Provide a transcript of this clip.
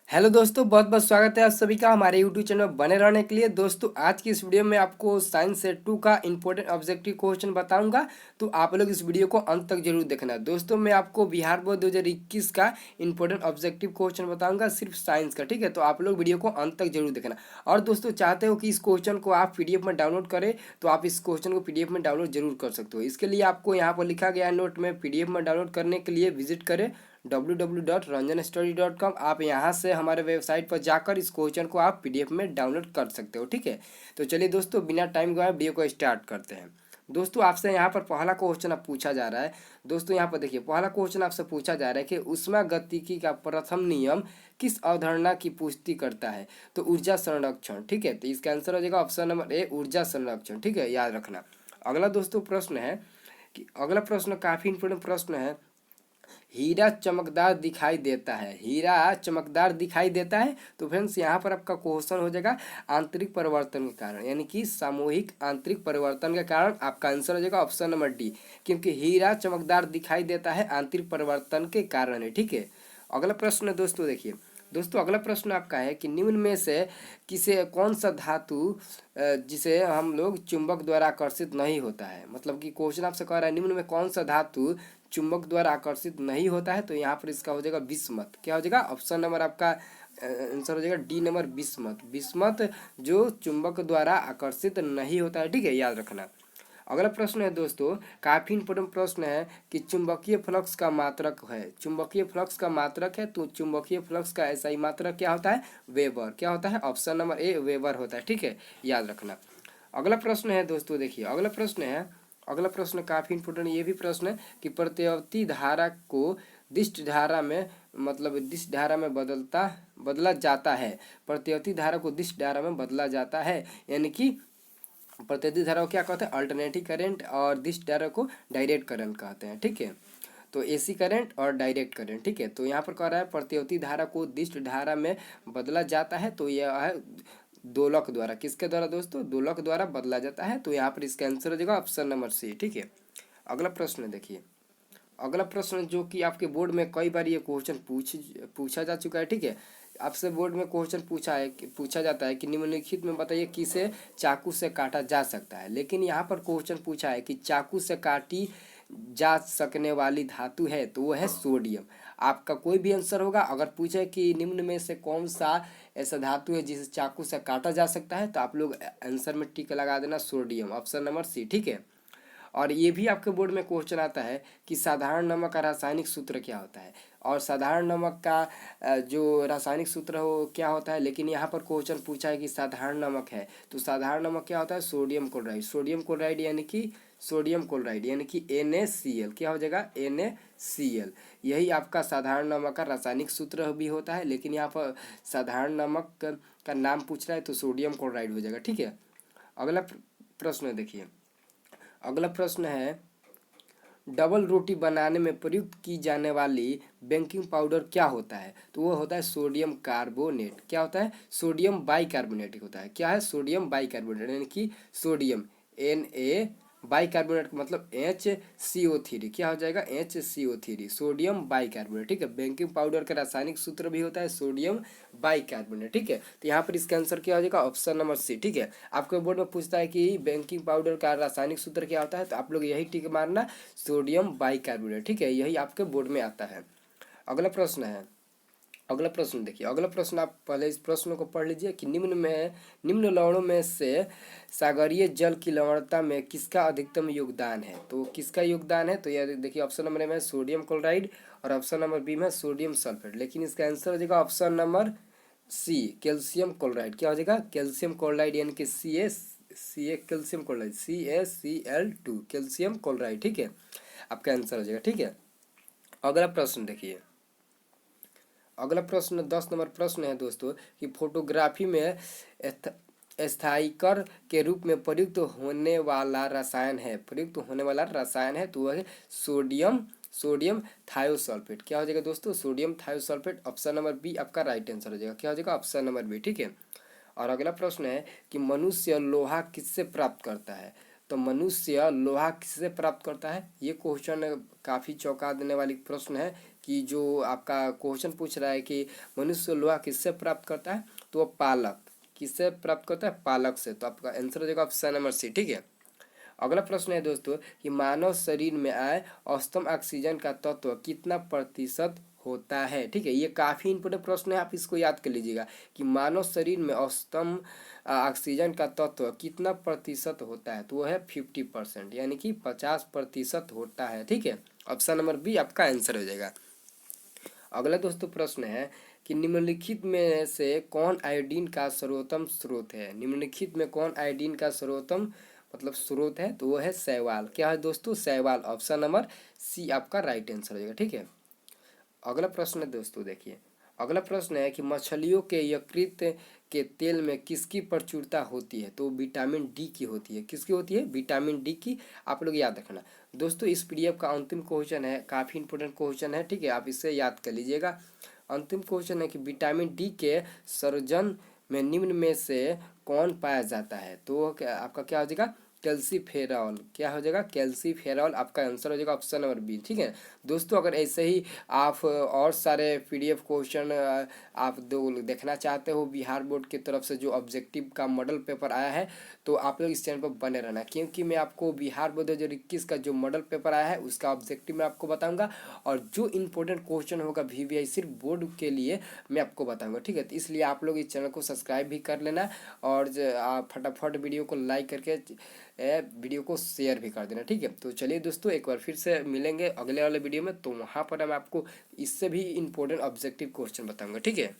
Hello दोस्तों, बहुत बहुत स्वागत है आप सभी का हमारे यूट्यूब चैनल में बने रहने के लिए। दोस्तों, आज की इस वीडियो में आपको साइंस सेट 2 का इंपॉर्टेंट ऑब्जेक्टिव क्वेश्चन बताऊंगा। तो आप लोग इस वीडियो को अंत तक जरूर देखना। दोस्तों, मैं आपको बिहार बोर्ड 2021 का इंपॉर्टेंट ऑब्जेक्टिव क्वेश्चन बताऊंगा, सिर्फ साइंस का। ठीक है, तो आप लोग वीडियो को अंत तक जरूर देखना। और दोस्तों, चाहते हो कि इस क्वेश्चन को आप पीडीएफ में डाउनलोड करें, तो आप इस क्वेश्चन को पीडीएफ में डाउनलोड जरूर कर सकते हो। इसके लिए आपको यहाँ पर लिखा गया है नोट में, पीडीएफ में डाउनलोड करने के लिए विजिट करें www.ranjanstudy.com। आप यहाँ से हमारे वेबसाइट पर जाकर इस क्वेश्चन को आप पीडीएफ में डाउनलोड कर सकते हो। ठीक है, तो चलिए दोस्तों, बिना टाइम गवाए वीडियो को स्टार्ट करते हैं। दोस्तों, आपसे यहाँ पर पहला क्वेश्चन अब पूछा जा रहा है। दोस्तों, यहाँ पर देखिए, पहला क्वेश्चन आपसे पूछा जा रहा है कि ऊष्मागतिकी का प्रथम नियम किस अवधारणा की पुष्टि करता है? तो ऊर्जा संरक्षण। ठीक है, तो इसका आंसर हो जाएगा ऑप्शन नंबर ए, ऊर्जा संरक्षण। ठीक है, याद रखना। अगला दोस्तों प्रश्न है कि अगला प्रश्न काफी इंपोर्टेंट प्रश्न है। हीरा चमकदार दिखाई देता है, हीरा चमकदार दिखाई देता है। तो फ्रेंड्स, यहाँ पर आपका क्वेश्चन हो जाएगा आंतरिक परिवर्तन के कारण, यानी कि सामूहिक आंतरिक परिवर्तन के कारण। आपका आंसर हो जाएगा ऑप्शन नंबर डी, क्योंकि हीरा चमकदार दिखाई देता है आंतरिक परिवर्तन के कारण है। ठीक है, अगला प्रश्न दोस्तों देखिए। दोस्तों, अगला प्रश्न आपका है कि निम्न में से किसे कौन सा धातु जिसे हम लोग चुंबक द्वारा आकर्षित नहीं होता है? मतलब कि क्वेश्चन आपसे कह रहा है निम्न में कौन सा धातु चुंबक द्वारा आकर्षित नहीं होता है? तो यहाँ पर इसका हो जाएगा बिस्मत। क्या हो जाएगा? ऑप्शन नंबर आपका आंसर हो जाएगा डी नंबर, बिस्मत। बिस्मत जो चुंबक द्वारा आकर्षित नहीं होता है। ठीक है, याद रखना। अगला प्रश्न है दोस्तों, काफी इंपोर्टेंट प्रश्न है कि चुंबकीय फ्लक्स का मात्रक है। चुंबकीय फ्लक्स का मात्रक है, तो चुंबकीय फ्लक्स का ऐसा ही मात्रक क्या होता है? वेबर। क्या होता है? ऑप्शन नंबर ए, वेबर होता है। ठीक है, याद रखना। अगला प्रश्न है दोस्तों देखिए, अगला प्रश्न काफी इंपोर्टेंट ये भी प्रश्न है कि प्रत्यावर्ती धारा को दिष्ट धारा में, मतलब दिष्ट धारा में बदला जाता है। प्रत्यावर्ती धारा को दिष्ट धारा में बदला जाता है, यानी कि प्रत्यावर्ती धारा को क्या कहते हैं? Alternative current. और दिष्ट धारा को डायरेक्ट करंट कहते हैं। ठीक है, तो एसी करंट और डायरेक्ट करंट। ठीक है, तो यहाँ पर कह रहा है प्रत्यावर्ती धारा को दिष्ट धारा में बदला जाता है, तो यह है दोलक द्वारा। किसके द्वारा दोस्तों? दोलक द्वारा बदला जाता है। तो यहाँ पर इसका आंसर हो जाएगा ऑप्शन नंबर सी। ठीक है, अगला प्रश्न देखिए। अगला प्रश्न जो कि आपके बोर्ड में कई बार ये क्वेश्चन पूछा जा चुका है। ठीक है, आपसे बोर्ड में क्वेश्चन पूछा जाता है कि निम्नलिखित में बताइए किसे चाकू से काटा जा सकता है। लेकिन यहाँ पर क्वेश्चन पूछा है कि चाकू से काटी जा सकने वाली धातु है, तो वो है सोडियम। आपका कोई भी आंसर होगा। अगर पूछे कि निम्न में से कौन सा ऐसा धातु है जिसे चाकू से काटा जा सकता है, तो आप लोग आंसर में टिक लगा देना सोडियम, ऑप्शन नंबर सी। ठीक है, और ये भी आपके बोर्ड में क्वेश्चन आता है कि साधारण नमक का रासायनिक सूत्र क्या होता है? और साधारण नमक का जो रासायनिक सूत्र है वो क्या होता है? लेकिन यहाँ पर क्वेश्चन पूछा है कि साधारण नमक है, तो साधारण नमक क्या होता है? Sodium chloride. सोडियम क्लोराइड यानी कि NaCl। क्या हो जाएगा? NaCl। यही आपका साधारण नमक का रासायनिक सूत्र भी होता है, लेकिन यहाँ पर साधारण नमक का नाम पूछ रहा है, तो सोडियम क्लोराइड हो जाएगा। ठीक है, अगला प्रश्न देखिए। अगला प्रश्न है, डबल रोटी बनाने में प्रयुक्त की जाने वाली बेकिंग पाउडर क्या होता है? तो वो होता है सोडियम कार्बोनेट। क्या होता है? सोडियम बाइकार्बोनेट होता है। क्या है? सोडियम बाइकार्बोनेट, यानी कि सोडियम Na, बाइकार्बोनेट का मतलब HCO3। क्या हो जाएगा? HCO3, sodium bicarbonate. ठीक है, बेकिंग पाउडर का रासायनिक सूत्र भी होता है सोडियम बाइकार्बोनेट। ठीक है, तो यहाँ पर इसका आंसर क्या हो जाएगा? Option number C. ठीक है, आपके बोर्ड में पूछता है कि बेकिंग पाउडर का रासायनिक सूत्र क्या होता है, तो आप लोग यही टिक मारना, सोडियम बाइकार्बोनेट। ठीक है, यही आपके बोर्ड में आता है। अगला प्रश्न है, अगला प्रश्न देखिए। अगला प्रश्न आप पहले इस प्रश्न को पढ़ लीजिए कि निम्न लवणों में से सागरीय जल की लवणता में किसका अधिकतम योगदान है? तो किसका योगदान है? तो यह देखिए, ऑप्शन नंबर ए में सोडियम क्लोराइड और ऑप्शन नंबर बी में सोडियम सल्फेट। लेकिन इसका आंसर हो जाएगा option number C, calcium chloride. क्या हो जाएगा? कैल्शियम क्लोराइड, यानी कि C A calcium chloride, CaCl2, calcium chloride. ठीक है, आपका आंसर हो जाएगा। ठीक है, अगला प्रश्न देखिए। अगला प्रश्न 10 नंबर प्रश्न है दोस्तों कि फोटोग्राफी में स्थायिकर के रूप में प्रयुक्त होने वाला रसायन है, तो वह है सोडियम थायोसल्फेट। क्या हो जाएगा दोस्तों? Sodium thiosulphate, option number B आपका राइट आंसर हो जाएगा। क्या हो जाएगा? Option number B. ठीक है, और अगला प्रश्न है कि मनुष्य लोहा किससे प्राप्त करता है? तो मनुष्य लोहा किससे प्राप्त करता है? ये क्वेश्चन काफ़ी चौंका देने वाली प्रश्न है कि जो आपका क्वेश्चन पूछ रहा है कि मनुष्य लोहा किससे प्राप्त करता है, तो वो पालक किससे प्राप्त करता है, पालक से। तो आपका आंसर हो जाएगा ऑप्शन नंबर सी, ठीक है। अगला प्रश्न है दोस्तों कि मानव शरीर में आए औसतन ऑक्सीजन का तत्व कितना प्रतिशत होता है, ठीक है। ये काफ़ी इंपोर्टेंट प्रश्न है, आप इसको याद कर लीजिएगा कि मानव शरीर में औसतन ऑक्सीजन का तत्व कितना प्रतिशत होता है, तो वो है 50%, यानी कि 50% होता है, ठीक है। ऑप्शन नंबर बी आपका आंसर हो जाएगा। अगला दोस्तों प्रश्न है कि निम्नलिखित में से कौन आयोडीन का सर्वोत्तम स्रोत है। निम्नलिखित में कौन आयोडीन का सर्वोत्तम मतलब स्रोत है, तो वो है शैवाल। क्या है दोस्तों, शैवाल। ऑप्शन नंबर सी आपका राइट आंसर हो जाएगा, ठीक है। अगला प्रश्न है दोस्तों, देखिए अगला प्रश्न है कि मछलियों के यकृत के तेल में किसकी प्रचुरता होती है, तो विटामिन डी की होती है। किसकी होती है, विटामिन डी की। आप लोग याद रखना दोस्तों, इस पीडीएफ का अंतिम क्वेश्चन है, काफ़ी इंपॉर्टेंट क्वेश्चन है, ठीक है। आप इससे याद कर लीजिएगा। अंतिम क्वेश्चन है कि विटामिन डी के सर्जन में निम्न में से कौन पाया जाता है, तो आपका क्या हो जाएगा, कैल्सीफेरॉल। क्या हो जाएगा, कैल्सीफेरॉल। आपका आंसर हो जाएगा ऑप्शन नंबर बी, ठीक है। दोस्तों अगर ऐसे ही आप और सारे पीडीएफ क्वेश्चन आप देखना चाहते हो बिहार बोर्ड की तरफ से जो ऑब्जेक्टिव का मॉडल पेपर आया है, तो आप लोग इस चैनल पर बने रहना, क्योंकि मैं आपको बिहार बोर्ड 2021 का जो मॉडल पेपर आया है उसका ऑब्जेक्टिव मैं आपको बताऊंगा, और जो इंपॉर्टेंट क्वेश्चन होगा वीवीआई सिर्फ बोर्ड के लिए मैं आपको बताऊंगा, ठीक है। तो इसलिए आप लोग इस चैनल को सब्सक्राइब भी कर लेना, और आप फटाफट वीडियो को लाइक करके वीडियो को शेयर भी कर देना, ठीक है। तो चलिए दोस्तों, एक बार फिर से मिलेंगे अगले वाले वीडियो में, तो वहाँ पर मैं आपको इससे भी इम्पोर्टेंट ऑब्जेक्टिव क्वेश्चन बताऊंगा, ठीक है।